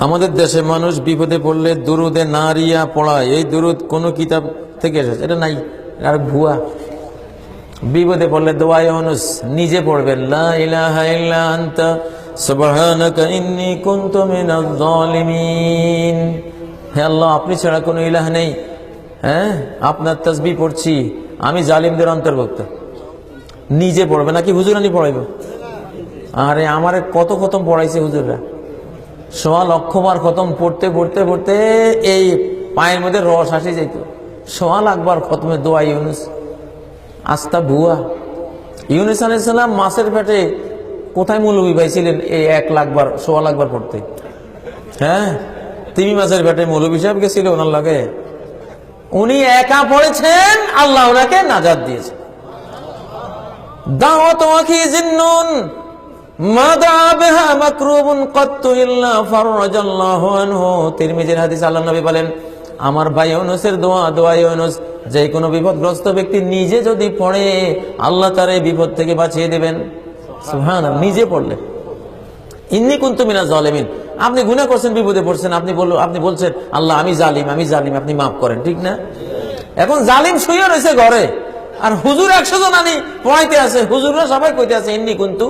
আমাদের দেশে মানুষ বিপদে পড়লে দুরুদে নারিয়া পড়ায়। এই দুরুদ কোন কিতাব থেকে এসেছে? এটা নাই, আর ভুয়া। বিপদে পড়লে দোয়া ইউনুস নিজে পড়বেন, লা ইলাহা ইল্লা আনতা সুবহানাকা ইন্নী কুনতু মিনাজ জালিমিন। হে আল্লাহ, আপনি ছাড়া কোনো ইলাহ নেই, হ্যাঁ আপনার তাসবিহ পড়ছি, আমি জালিমদের অন্তর্ভুক্ত। নিজে পড়বে নাকি হুজুরানি পড়াইব? আরে আমারে কত খতম পড়াইছে হুজুররা, 1.25 লক্ষ বার খতম পড়তে পড়তে পড়তে এই পায়ের মধ্যে রস আসে যেত। 1.25 লাখ বার খতমে দোয়া ইউনুস। আস্তা ভুয়া। ইউনুস আলাইহিস সালাম মাছের পেটে কোথায় মৌলবী পাইছিলেন এই 1 লাখ বার 1.25 লাখ বার পড়তে? হ্যাঁ, তিমি মাছের পেটে মৌলবী সাহেব গেছিল ওনার লাগে। উনি একা পড়েছেন, আল্লাহ ওনাকে নাজাত দিয়েছে। দাওয়াত আখি জিন্নুন মা দাআ বিহা মাকরুবুন কাত্তু ইল্লা ফারাজাল্লাহু আনহু। তিরমিজির হাদিস, আল্লাহর নবী বলেন, আমার ভাই ইউনুসের দোয়া ইউনুস, যে কোনো বিপদগ্রস্ত ব্যক্তি নিজে যদি পড়ে আল্লাহ তার এই বিপদ থেকে বাঁচিয়ে দেবেন। সুবহানাল্লাহ, নিজে পড়লে। ইন্নী কুনতু মিনাজ জালিমিন, আপনি গুনাহ করছেন, বিপদে পড়ছেন, আপনি বলছেন আল্লাহ আমি জালিম, আপনি মাফ করেন, ঠিক না? এখন জালিম শুয়ে রয়েছে ঘরে, আর হুজুর 100 জন আনি পড়াইতে আছে, হুজুররা সবাই কইতে আছে ইন্নী কুনতু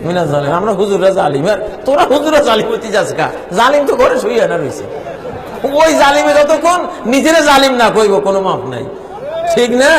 মিনাজ জালিম। আমরা হুজুররা জালিম, আর তোরা হুজুররা জালিম হতে যাস কা? জালিম তো ঘরে শুয়ে না রয়েছে। ওই জালিমে যতক্ষণ নিজেরা জালিম না কইব, কোনো মাপ নাই, ঠিক না?